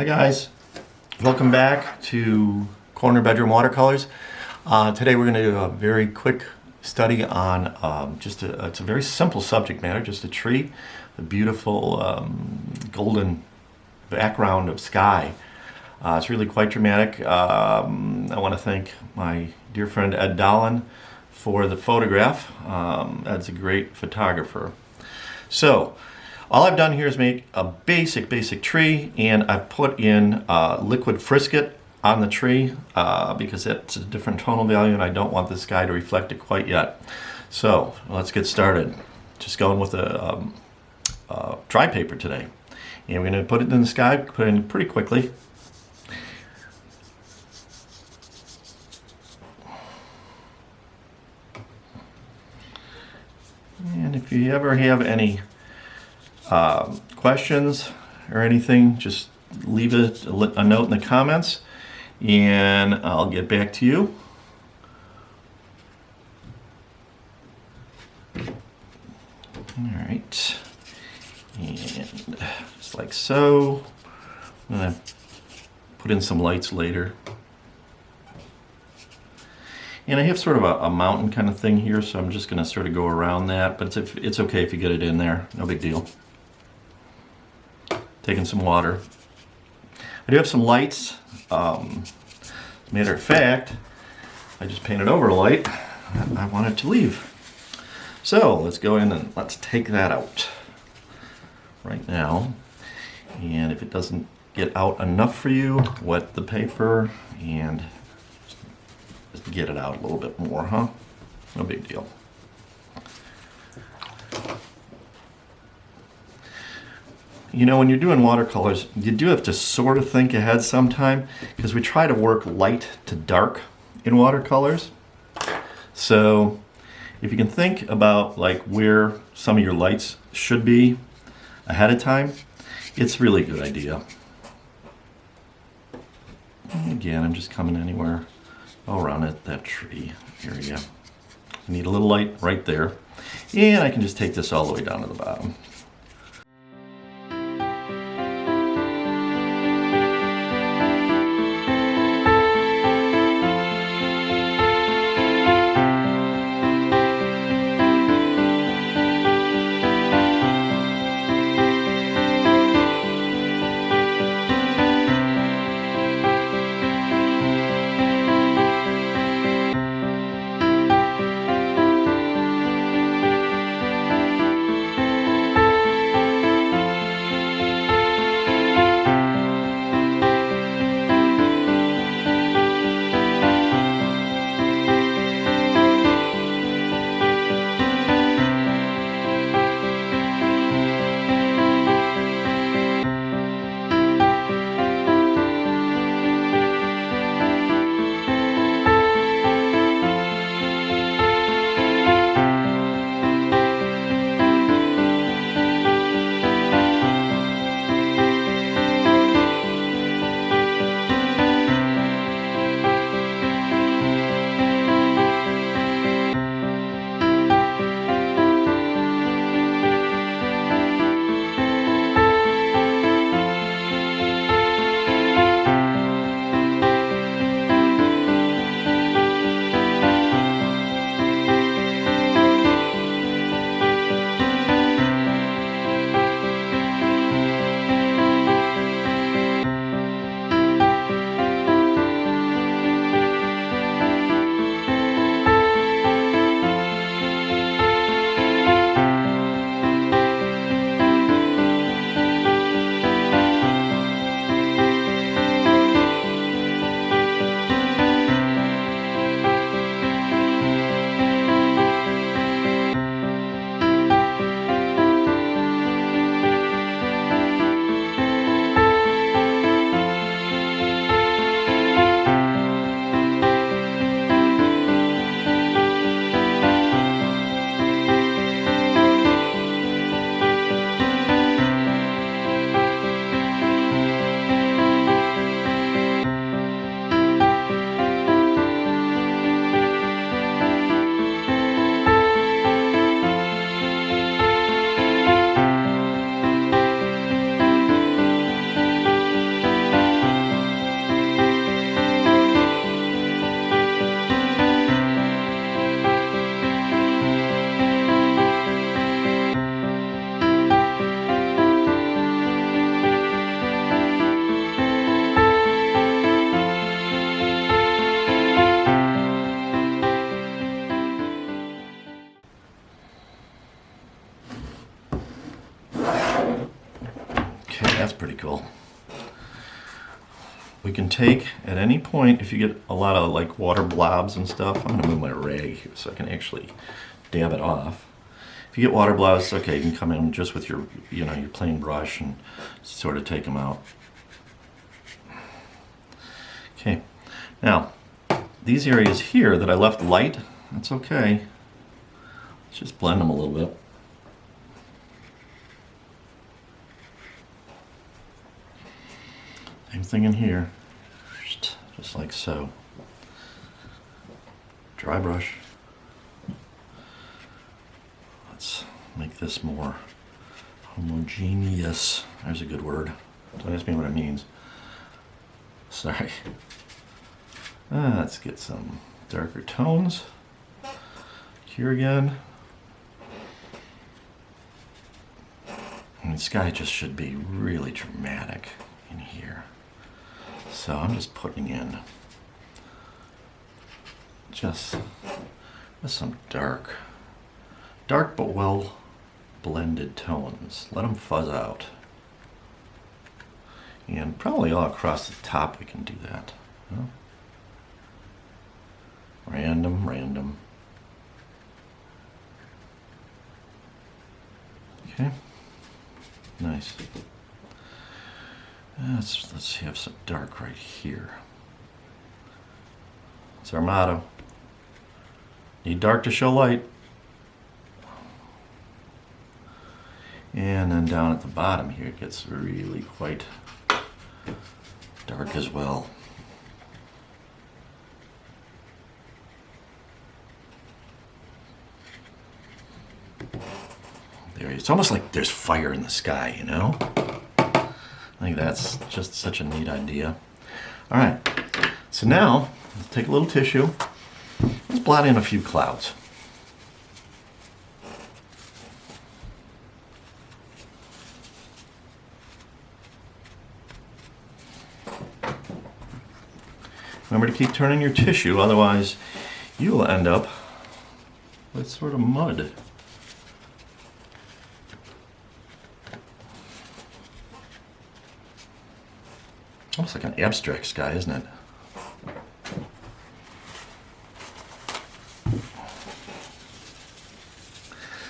Hi guys, welcome back to Corner Bedroom Watercolors. Today we're going to do a very quick study on it's a very simple subject matter, just a tree, a beautiful golden background of sky. It's really quite dramatic. I want to thank my dear friend Ed Dolan for the photograph. Ed's a great photographer. So, all I've done here is make a basic tree, and I've put in liquid Frisket on the tree because it's a different tonal value and I don't want the sky to reflect it quite yet. So let's get started. Just going with a dry paper today. And we're going to put it in the sky, put it in pretty quickly. And if you ever have any questions or anything, just leave a note in the comments and I'll get back to you. Alright, and just like so. I'm going to put in some lights later. And I have sort of a mountain kind of thing here, so I'm just going to sort of go around that, but it's okay if you get it in there, no big deal. Taking some water. I do have some lights. Matter of fact, I just painted over a light that I wanted to leave. So let's go in and let's take that out right now. And if it doesn't get out enough for you, wet the paper and just get it out a little bit more, huh? No big deal. You know, when you're doing watercolors, you do have to sort of think ahead sometime because we try to work light to dark in watercolors. So if you can think about like where some of your lights should be ahead of time, it's really a good idea. And again, I'm just coming anywhere around it, that tree area. I need a little light right there. And I can just take this all the way down to the bottom. can take at any point, if you get a lot of like water blobs and stuff, I'm gonna move my rag here so I can actually dab it off. If you get water blobs, okay, you can come in just with your, you know, your plain brush and sort of take them out. Okay, now these areas here that I left light, that's okay. Let's just blend them a little bit. Same thing in here, just like so. Dry brush. Let's make this more homogeneous. There's a good word. Don't ask me what it means. Sorry. Let's get some darker tones. Here again. And the sky just should be really dramatic in here. So I'm just putting in just some dark but well blended tones. Let them fuzz out. And probably all across the top we can do that. Huh? Random. Okay. Nice. Let's have some dark right here. It's our motto. Need dark to show light. And then down at the bottom here it gets really quite dark as well. There, it's almost like there's fire in the sky, you know? I think that's just such a neat idea. All right, so now let's take a little tissue. Let's blot in a few clouds. Remember to keep turning your tissue, otherwise you will end up with sort of mud. Almost like an abstract sky, isn't it?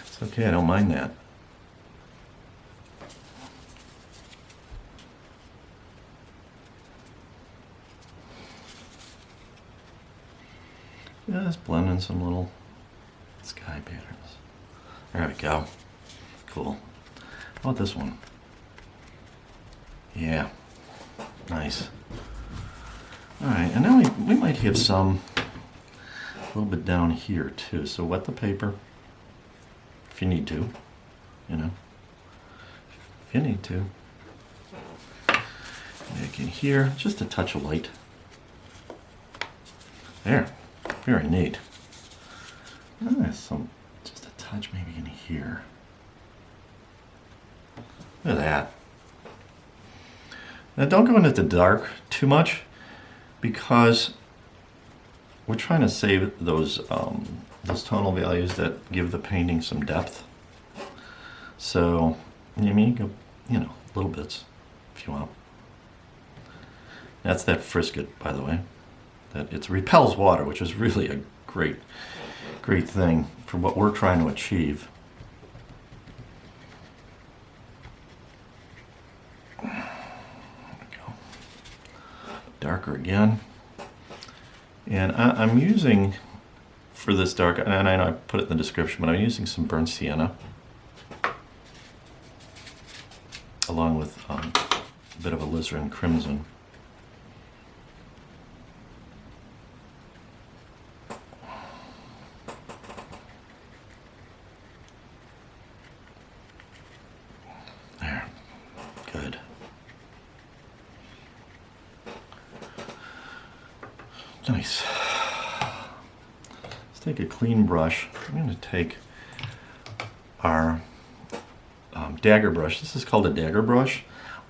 It's okay, I don't mind that. Just blend in some little sky patterns. There we go. Cool. How about this one? Yeah. Nice. All right, and now we might have some a little bit down here too. So wet the paper if you need to, you know. If you need to. Back in here, just a touch of light. There, very neat. Just a touch maybe in here. Look at that. Now don't go into the dark too much because we're trying to save those tonal values that give the painting some depth. So you mean go, you know, little bits if you want. That's that frisket, by the way. That it repels water, which is really a great thing for what we're trying to achieve. Darker again, and I'm using for this dark, and I know I put it in the description, but I'm using some burnt sienna along with a bit of alizarin crimson. There, good. Nice. Let's take a clean brush. I'm going to take our dagger brush. This is called a dagger brush.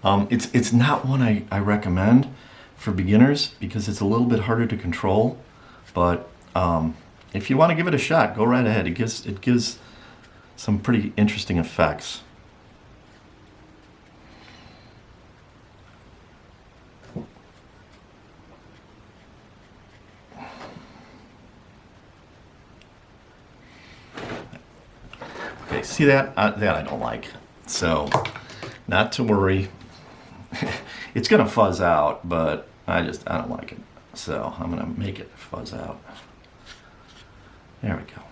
It's not one I recommend for beginners because it's a little bit harder to control. But if you want to give it a shot, go right ahead. It gives some pretty interesting effects. like. See that? That I don't like. So, not to worry. It's gonna fuzz out, but I don't like it. So I'm gonna make it fuzz out. There we go.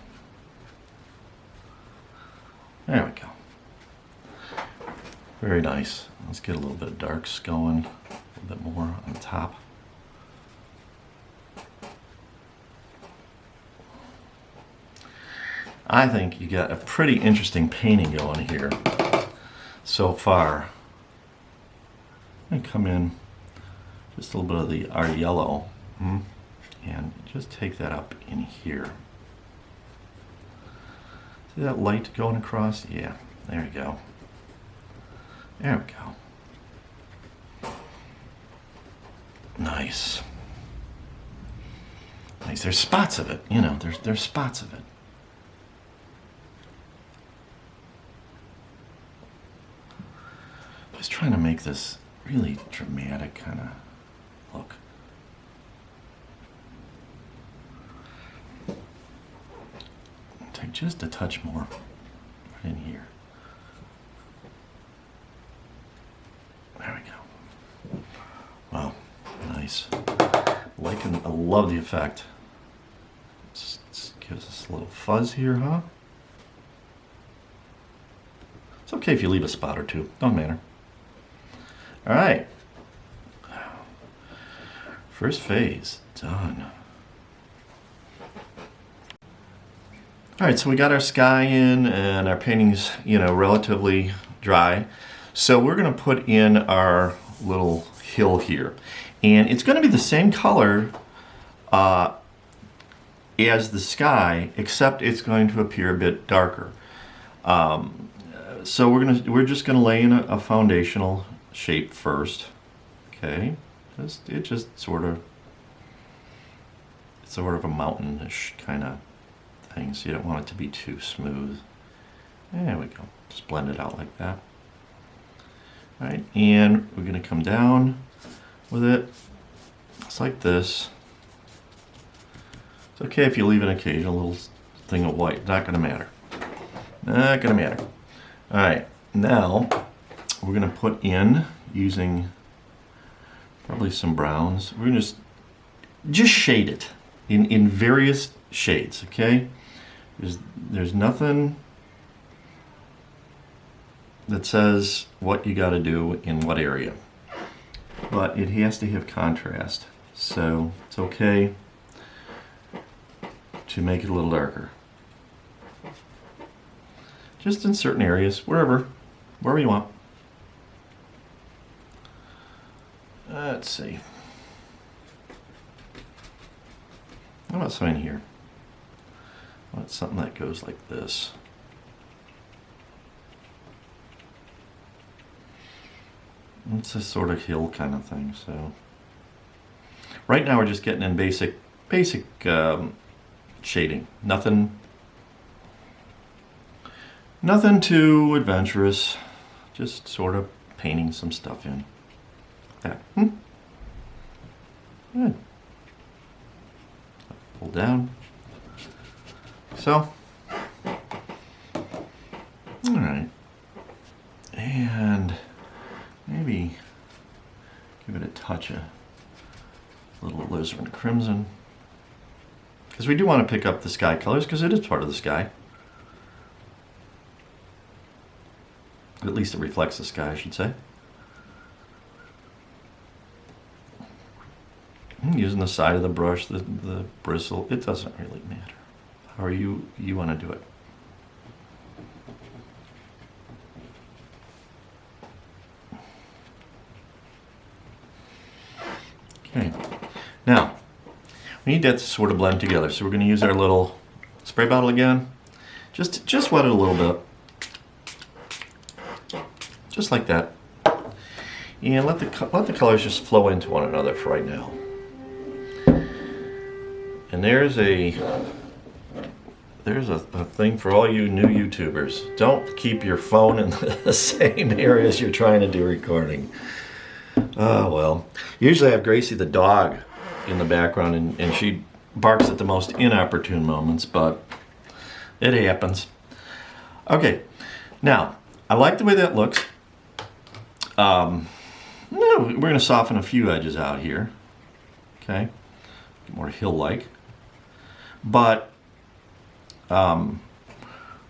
There we go. Very nice. Let's get a little bit of darks going, a little bit more on the top. I think you got a pretty interesting painting going here so far. I'm going to come in just a little bit of our yellow and just take that up in here. See that light going across? Yeah, there you go. There we go. Nice. Nice. There's spots of it, you know, there's spots of it. I was trying to make this really dramatic kind of look. Take just a touch more right in here. There we go. Wow, nice. I love the effect. Just gives us a little fuzz here, huh? It's okay if you leave a spot or two, don't matter. All right. First phase done. All right, so we got our sky in and our painting's, you know, relatively dry. So we're going to put in our little hill here. And it's going to be the same color as the sky, except it's going to appear a bit darker. So we're just going to lay in a foundational shape first. Okay, it's sort of a mountainish kind of thing, so you don't want it to be too smooth. There we go. Just blend it out like that. All right, and we're going to come down with it. It's like this. It's okay if you leave an occasional little thing of white. Not going to matter. Not going to matter. All right, now we're going to put in, using probably some browns, we're going to just shade it in various shades, okay? There's nothing that says what you got to do in what area, but it has to have contrast, so it's okay to make it a little darker. Just in certain areas, wherever you want. Let's see. How about something here? How about something that goes like this? It's a sort of hill kind of thing. So right now we're just getting in basic shading. Nothing too adventurous. Just sort of painting some stuff in. Yeah. Good. Pull down. So, all right, and maybe give it a touch of little alizarin crimson, because we do want to pick up the sky colors, because it is part of the sky. At least it reflects the sky, I should say. Using the side of the brush, the bristle, it doesn't really matter. However you want to do it. Okay. Now, we need that to sort of blend together. So we're going to use our little spray bottle again. Just wet it a little bit. Just like that. And let the colors just flow into one another for right now. And there's a thing for all you new YouTubers. Don't keep your phone in the same area as you're trying to do recording. Oh, well. Usually I have Gracie the dog in the background, and she barks at the most inopportune moments, but it happens. Okay, now, I like the way that looks. No, we're going to soften a few edges out here. Okay, more hill-like. But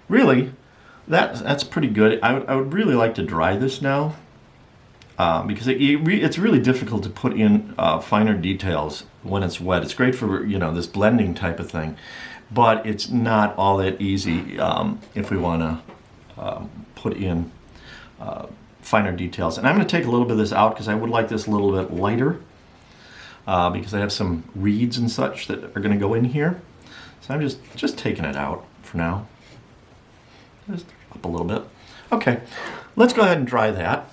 really, that's pretty good. I would really like to dry this now because it's really difficult to put in finer details when it's wet. It's great for this blending type of thing, but it's not all that easy if we want to put in finer details. And I'm going to take a little bit of this out because I would like this a little bit lighter because I have some reeds and such that are going to go in here. So I'm just taking it out for now. Just up a little bit. Okay, let's go ahead and dry that,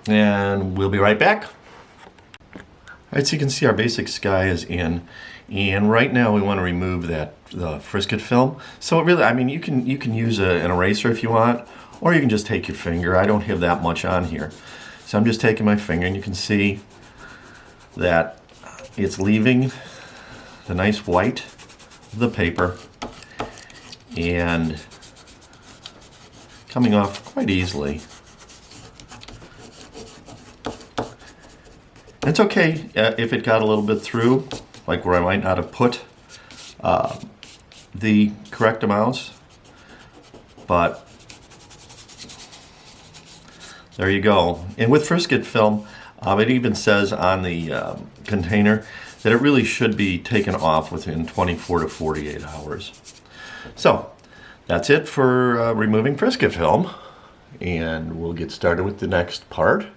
and we'll be right back. All right, so you can see our basic sky is in, and right now we want to remove the Frisket film. So it really, I mean, you can use an eraser if you want, or you can just take your finger. I don't have that much on here, so I'm just taking my finger, and you can see that it's leaving the nice white of the paper and coming off quite easily. It's okay if it got a little bit through, like where I might not have put the correct amounts, but there you go. And with Frisket film, it even says on the container that it really should be taken off within 24 to 48 hours. So that's it for removing Frisket film, and we'll get started with the next part.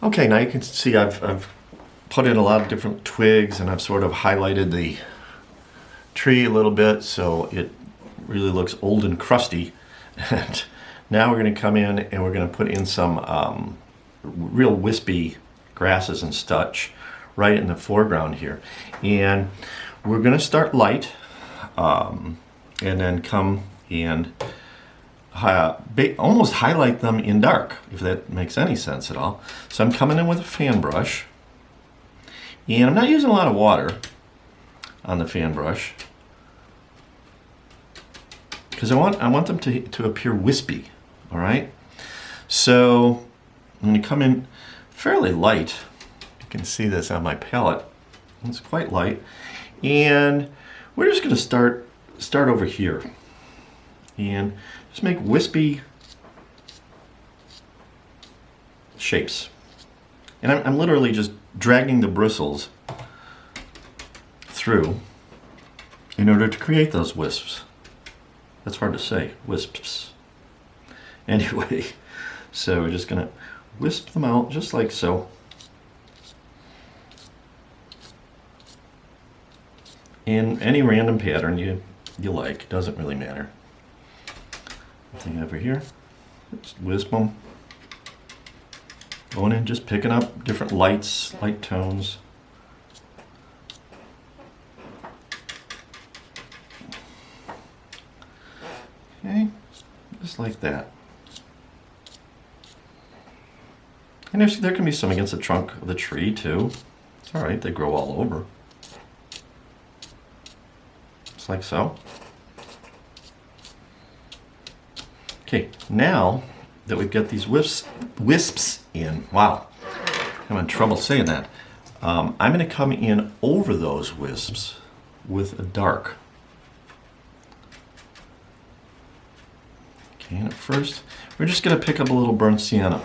Okay, now you can see I've put in a lot of different twigs, and I've sort of highlighted the tree a little bit so it really looks old and crusty. And now we're going to come in and we're going to put in some real wispy grasses and such right in the foreground here. And we're going to start light and then come and almost highlight them in dark, if that makes any sense at all. So I'm coming in with a fan brush, and I'm not using a lot of water on the fan brush because I want them to appear wispy. All right, so I'm going to come in fairly light. You can see this on my palette. It's quite light, and we're just going to start over here and just make wispy shapes. And I'm literally just dragging the bristles through in order to create those wisps. That's hard to say, wisps. Anyway, so we're just gonna wisp them out just like so. In any random pattern you like, doesn't really matter. Thing over here, just wisp them. Going in, just picking up different light tones. Okay, just like that. And there can be some against the trunk of the tree too. It's all right, they grow all over. Just like so. Okay, now that we've got these wisps in, wow, I'm having trouble saying that. I'm going to come in over those wisps with a dark. Okay, and at first, we're just going to pick up a little burnt sienna,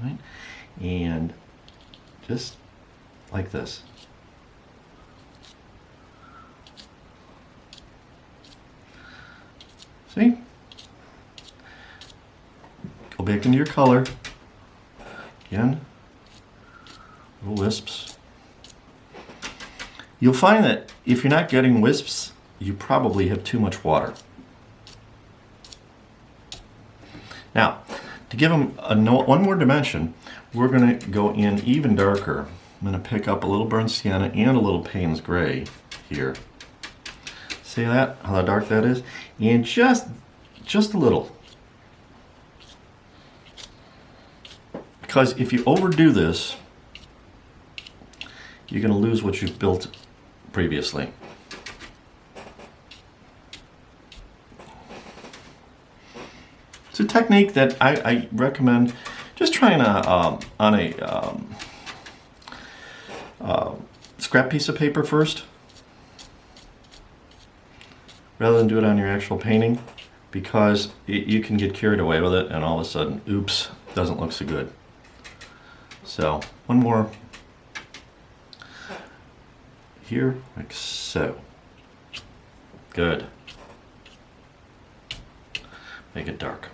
right? And just like this. See? Go back into your color. Again, little wisps. You'll find that if you're not getting wisps, you probably have too much water. Now, to give them one more dimension, we're going to go in even darker. I'm going to pick up a little burnt sienna and a little Payne's gray here. See that? How dark that is? And just a little. Because if you overdo this, you're going to lose what you've built previously. It's a technique that I recommend just trying on a scrap piece of paper first, rather than do it on your actual painting, because you can get carried away with it and all of a sudden, oops, doesn't look so good. So one more here, like so. Good. Make it dark.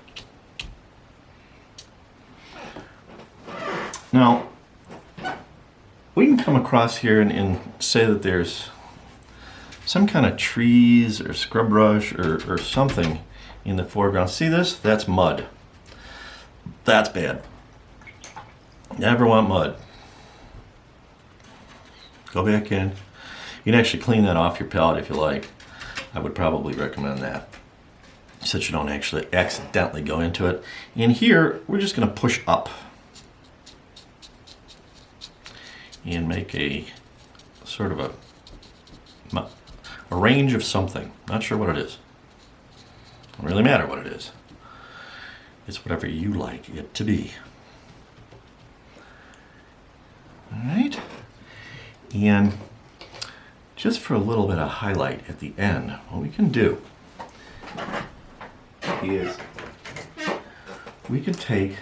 Now, we can come across here and say that there's some kind of trees or scrub brush or something in the foreground. See this? That's mud. That's bad. Never want mud. Go back in. You can actually clean that off your palette if you like. I would probably recommend that, so that you don't actually accidentally go into it. And here, we're just going to push up and make a sort of a range of something. Not sure what it is. Doesn't really matter what it is. It's whatever you like it to be. All right. And just for a little bit of highlight at the end, what we can do is we can take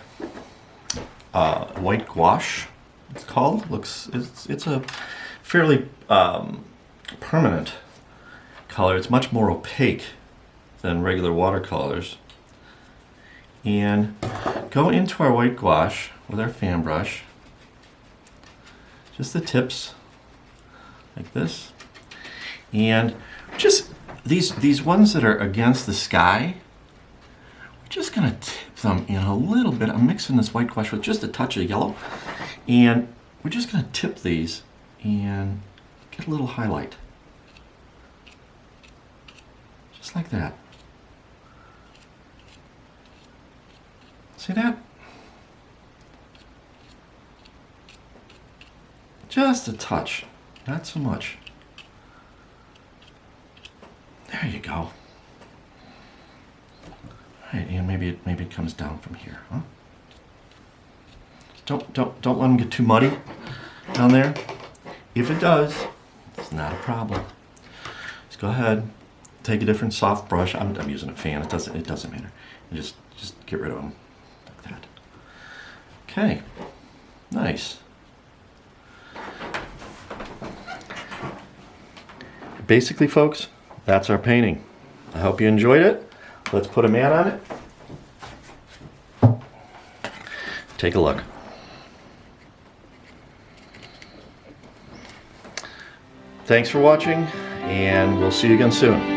white gouache, it's called. It's a fairly permanent color. It's much more opaque than regular watercolors. and go into our white gouache with our fan brush. Just the tips, like this. And just these ones that are against the sky, we're just gonna tip them in a little bit. I'm mixing this white gouache with just a touch of yellow, and we're just gonna tip these and get a little highlight. Just like that. See that? Just a touch, not so much. There you go. All right, and maybe it comes down from here, huh? Don't let them get too muddy down there. If it does, it's not a problem. Just go ahead, take a different soft brush. I'm using a fan. It doesn't matter. And just get rid of them like that. Okay, nice. Basically, folks, that's our painting. I hope you enjoyed it. Let's put a mat on it. Take a look. Thanks for watching, and we'll see you again soon.